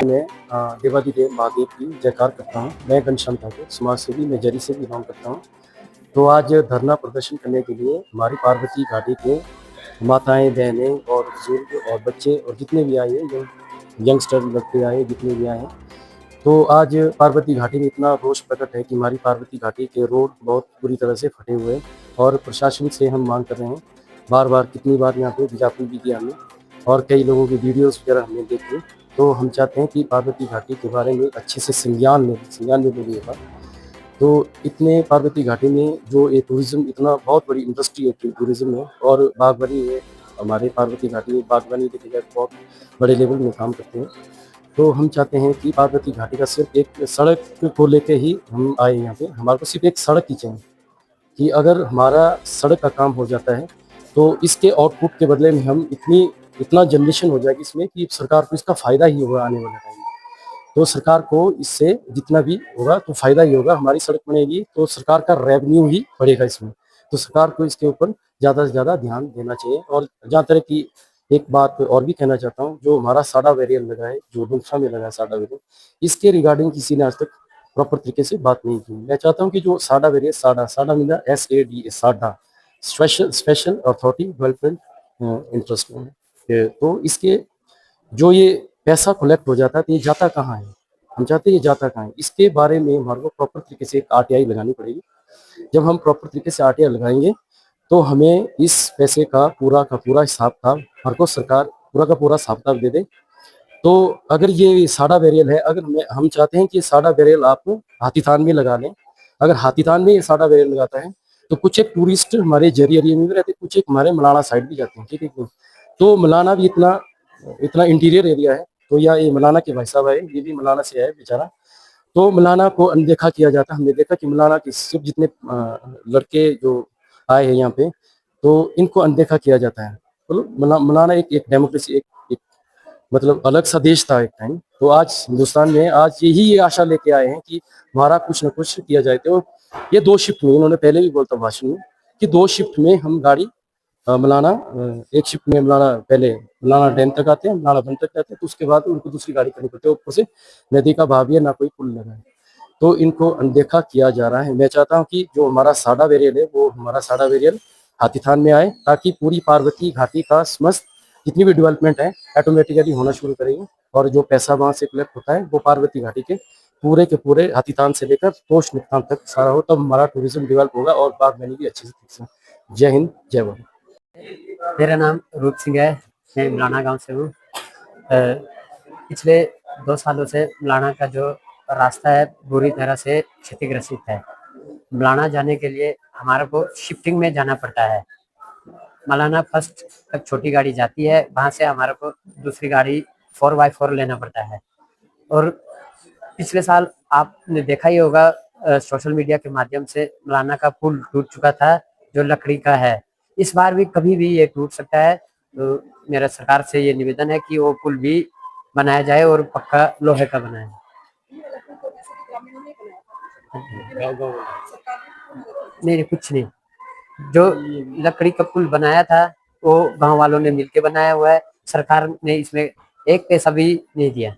मैं देवाधिदेव महादेव की जयकार करता हूँ। मैं घनश्याम ठाकुर समाज सेवी मैं जरी से बिलोंग करता हूँ। तो आज धरना प्रदर्शन करने के लिए हमारी पार्वती घाटी के माताएं, बहनें और बुजुर्ग और बच्चे और जितने भी आए हैं, यंगस्टर लड़के आए, जितने भी आए हैं, तो आज पार्वती घाटी में इतना रोष प्रकट है कि हमारी पार्वती घाटी के रोड बहुत बुरी तरह से फटे हुए हैं और प्रशासन से हम मांग कर रहे हैं। बार बार कितनी बार यहाँ पे विज्ञापन भी दिया हमने और कई लोगों की वीडियोस वगैरह हमने देखे। तो हम चाहते हैं कि पार्वती घाटी के बारे में अच्छे से संज्ञान में बोलिएगा। तो इतने पार्वती घाटी में जो ये टूरिज्म इतना बहुत बड़ी इंडस्ट्री है टूरिज्म में, और बागवानी है। हमारे पार्वती घाटी में बागवानी देखी जाए तो बहुत बड़े लेवल में काम करते हैं। तो हम चाहते हैं कि पार्वती घाटी का सिर्फ एक सड़क को लेके ही हम आए यहाँ पे। हमारे को सिर्फ एक सड़क की चाहिए कि अगर हमारा सड़क का काम हो जाता है तो इसके आउटपुट के बदले में हम इतना जनरेशन हो जाएगी इसमें कि सरकार को इसका फायदा ही होगा आने वाले टाइम में। तो सरकार को इससे जितना भी होगा तो फायदा ही होगा। हमारी सड़क बनेगी तो सरकार का रेवेन्यू ही बढ़ेगा इसमें। तो सरकार को इसके ऊपर ज़्यादा से ज़्यादा ध्यान देना चाहिए। और जहाँ तरह की एक बात और भी कहना चाहता हूँ, जो हमारा साडा बैरियर लगा है, जो डुमसा में लगा है साडा बैरियर, इसके रिगार्डिंग किसी ने आज तक प्रॉपर तरीके से बात नहीं की। मैं चाहता हूँ कि जो साडा बैरियर, साडा मिला SADA, साडा स्पेशल अथॉरिटी डेवलपमेंट इंटरेस्ट में है। तो इसके जो ये पैसा कलेक्ट हो जाता है तो ये जाता कहाँ है, हम चाहते हैं ये जाता कहाँ है, इसके बारे में हमारे को प्रॉपर तरीके से एक RTI लगानी पड़ेगी। जब हम प्रॉपर तरीके से RTI लगाएंगे तो हमें इस पैसे का पूरा हिसाब किताब हर को सरकार पूरा का पूरा हिसाब किताब दे दे। तो अगर ये साडा बैरियल है, अगर हम चाहते हैं कि साडा बैरियल आप हाथीथान में लगा लें। अगर हाथीथान में ये साडा बैरियल लगाता है तो कुछ एक टूरिस्ट हमारे जरी एरिया में भी रहते हैं, कुछ एक हमारे मलाना साइड भी जाते हैं, ठीक है। तो मलाना भी इतना इतना इंटीरियर एरिया है। तो ये मलाना के भाई साहब है, ये भी मलाना से है बेचारा। तो मलाना को अनदेखा किया जाता है। हमने देखा कि मलाना के सिर्फ जितने लड़के जो आए हैं यहाँ पे, तो इनको अनदेखा किया जाता है। तो मलाना एक डेमोक्रेसी, एक मतलब अलग सा देश था एक टाइम। तो आज हिंदुस्तान में आज ये आशा लेके आए हैं कि हमारा कुछ ना कुछ किया जाए। तो ये 2 शिफ्ट में, इन्होंने पहले भी बोलता भाषण में कि 2 शिफ्ट में हम गाड़ी मलाना, एक शिफ्ट में मलाना, पहले मलाना डैम तक आते हैं, मलाना बंद तक जाते हैं, तो उसके बाद उनको दूसरी गाड़ी करनी पड़ती है। ऊपर से नदी का बहाव है, ना कोई पुल लगा है, तो इनको अनदेखा किया जा रहा है। मैं चाहता हूँ कि जो हमारा साडा बैरियल है, वो हमारा साडा बैरियल हाथीथान में आए, ताकि पूरी पार्वती घाटी का समस्त जितनी भी डेवलपमेंट है ऑटोमेटिकली होना शुरू करेगी। और जो पैसा वहां से कलेक्ट होता है वो पार्वती घाटी के पूरे हाथीथान से लेकर पोस्ट निकतान तक सारा हो, तब हमारा टूरिज्म डेवलप होगा और बागवानी भी अच्छे से। जय हिंद, जय भारत। मेरा नाम रूप सिंह है, मैं मलाना गांव से हूँ। पिछले 2 सालों से मलाना का जो रास्ता है बुरी तरह से क्षतिग्रसित है। मलाना जाने के लिए हमारे को शिफ्टिंग में जाना पड़ता है। मलाना फर्स्ट तक छोटी गाड़ी जाती है, वहाँ से हमारे को दूसरी गाड़ी 4x4 लेना पड़ता है। और पिछले साल आपने देखा ही होगा सोशल मीडिया के माध्यम से मलाना का पुल टूट चुका था, जो लकड़ी का है। इस बार भी कभी भी ये टूट सकता है। तो मेरा सरकार से ये निवेदन है कि वो पुल भी बनाया जाए और पक्का लोहे का बनाया जाए। नहीं, कुछ नहीं। जो लकड़ी का पुल बनाया था वो गांव वालों ने मिलके बनाया हुआ है। सरकार ने इसमें एक पैसा भी नहीं दिया।